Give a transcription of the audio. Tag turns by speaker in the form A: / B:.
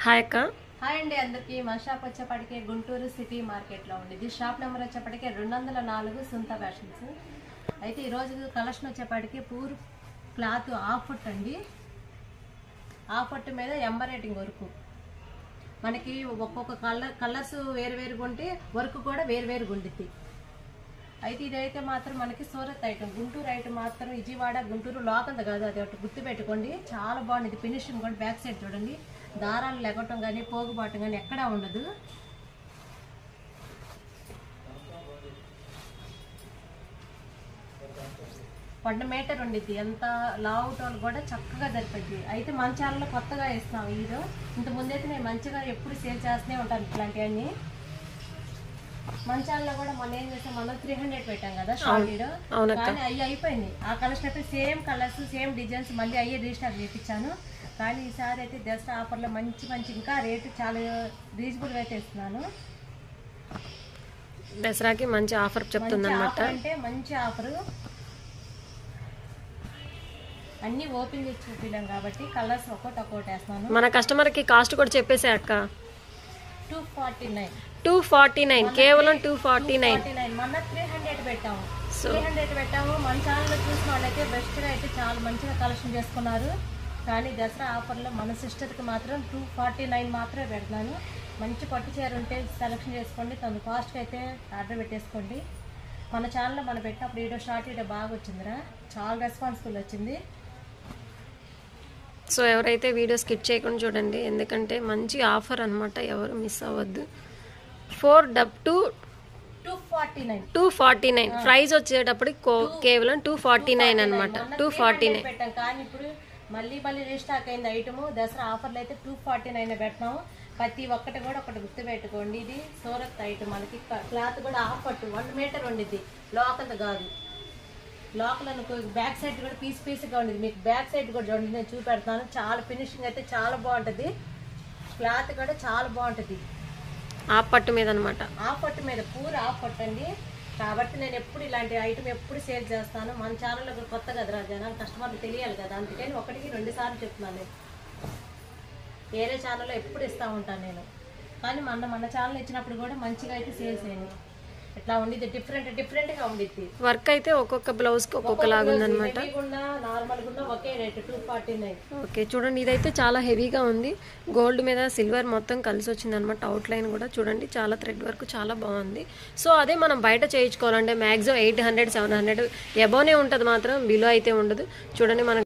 A: Hi అక్క.
B: Hi అండి అందరికి. మా షాప్ వచ్చేప్పటికే గుంటూరు సిటీ మార్కెట్లో ఉంది. షాప్ నెంబర్ వచ్చేప్పటికే 204 సుంత ఫ్యాషన్స్. అయితే ఈరోజు కలెక్షన్ వచ్చేప్పటికి పూర్ క్లాత్ హాఫ్ ఫుట్ అండి. హాఫ్ ఫుట్ మీద ఎంబరేటింగ్ వర్క్. మనకి ఒక్కొక్క కలర్స్ వేరువేరుగా ఉంటే వర్క్ కూడా వేరువేరుగా ఉండిద్ది. అయితే ఇదైతే మాత్రం మనకి సూరత్ ఐటమ్, గుంటూరు ఐటమ్ మాత్రం విజయవాడ గుంటూరు లోకల్ కాదు, అది ఒకటి గుర్తు పెట్టుకోండి. చాలా బాగుంది ఫినిషింగ్ కూడా. బ్యాక్ సైడ్ చూడండి, దారాలు లెగటం కానీ పోగుబాటం కానీ ఎక్కడా ఉండదు. పడ్డ మీటర్ ఉండిద్ది. ఎంత లావుటోళ్ళు కూడా చక్కగా సరిపోద్ది. అయితే మంచాలలో కొత్తగా ఇస్తున్నాం ఈరో. ఇంత ముందైతే నేను మంచిగా ఎప్పుడు సేల్ చేస్తూనే ఉంటాను ఇట్లాంటివన్నీ. మంచాలలో కూడా మనం ఏం చేస్తాం, మనం 300 పెట్టాం కదా షార్ట్, కానీ అవి అయిపోయింది. ఆ కలెక్షన్ అయితే సేమ్ కలర్స్ సేమ్ డిజైన్స్ మళ్ళీ అయ్యే రీస్టాక్ చేయించాను. కానీ ఈసారి అయితే దసరా ఆఫర్లో మంచి ఇంకా రేటు చాలా రీజనబుల్గా అయితే ఇస్తున్నాను.
A: దసరాకి మంచి ఆఫర్ చెప్తుంది అన్నమాట.
B: అంటే మంచి ఆఫరు. అన్ని ఓపెన్ చేసి చూపిలేం కాబట్టి కలర్స్ ఒక్కొక్కటి వేస్తున్నాను.
A: మన కస్టమర్ కి కాస్ట్ కూడా చెప్పేసే అక్క.
B: 249
A: కేవలం 249.
B: మొన్న 300 పెట్టాము. 300 పెట్టాము. మన ఛానల్లో చూసిన వాళ్ళైతే బెస్ట్గా అయితే చాలా మంచిగా కలెక్షన్ చేసుకున్నారు. కానీ దసరా ఆఫర్లో మన సిస్టర్కి మాత్రం 249 మాత్రమే పెడతాను. మంచి పట్టు చీర ఉంటే సెలెక్షన్ చేసుకోండి. తను కాస్ట్కి అయితే ఆర్డర్ పెట్టేసుకోండి. మన ఛానల్లో మనం పెట్టినప్పుడు వీడియో షార్ట్ వీడియో బాగా వచ్చిందిరా, చాలా రెస్పాన్సిబుల్ వచ్చింది.
A: సో ఎవరైతే వీడియో స్కిప్ చేయకుండా చూడండి, ఎందుకంటే మంచి ఆఫర్ అనమాట, ఎవరు మిస్ అవ్వద్దు. 249 ప్రైస్ వచ్చేటప్పుడు కేవలం 249 అనమాట. 249
B: పెట్టాం. కానీ ఇప్పుడు మళ్ళీ రీస్టాక్ అయింది ఐటమ్. దసరా ఆఫర్లు అయితే 249 పెట్టినాము. ప్రతి ఒక్కటి కూడా ఒకటి గుర్తు పెట్టుకోండి. ఇది సూరత్ ఐటమ్. మనకి క్లాత్ కూడా హాఫ్ పట్టు 1 మీటర్ ఉండిద్ది. లోకల్ కాదు, లోకల్ అనుకో. బ్యాక్ సైడ్ కూడా పీస్గా ఉండేది. మీకు బ్యాక్ సైడ్ కూడా చూడండి, నేను చూపెడతాను. చాలా ఫినిషింగ్ అయితే చాలా బాగుంటుంది. క్లాత్ కూడా చాలా బాగుంటుంది.
A: హాఫ్ పట్టు మీద అనమాట.
B: హాఫ్ పట్టు మీద పూర్ హాఫ్ పట్టు అండి. కాబట్టి నేను ఎప్పుడు ఇలాంటి ఐటమ్ ఎప్పుడు సేల్ చేస్తాను. మన ఛానల్లో కొత్త కదరా, జనాలు కస్టమర్లు తెలియాలి కదా, అందుకని 1-2 సార్లు చెప్తున్నాను. వేరే ఛానల్లో ఎప్పుడు ఇస్తూ ఉంటాను నేను. కానీ మన ఛానల్ ఇచ్చినప్పుడు కూడా మంచిగా అయితే సేల్స్ అయింది. ఇట్లా ఉండిద్ది, డిఫరెంట్గా ఉండిద్ది.
A: వర్క్ అయితే ఒక్కొక్క బ్లౌజ్ కి ఒక్కొక్క లాగా ఉందన్నమాట.
B: ఒకే రేట్ 249.
A: ఓకే చూడండి, ఇదైతే చాలా హెవీగా ఉంది. గోల్డ్ మీద సిల్వర్ మొత్తం కలిసి వచ్చింది అనమాట. అవుట్ లైన్ కూడా చూడండి, చాలా థ్రెడ్ వర్క్ చాలా బాగుంది. సో అదే మనం బయట చేయించుకోవాలంటే మ్యాక్సిమం 800-700 ఎబోనే ఉంటుంది, మాత్రం బిలో అయితే ఉండదు. చూడండి మనం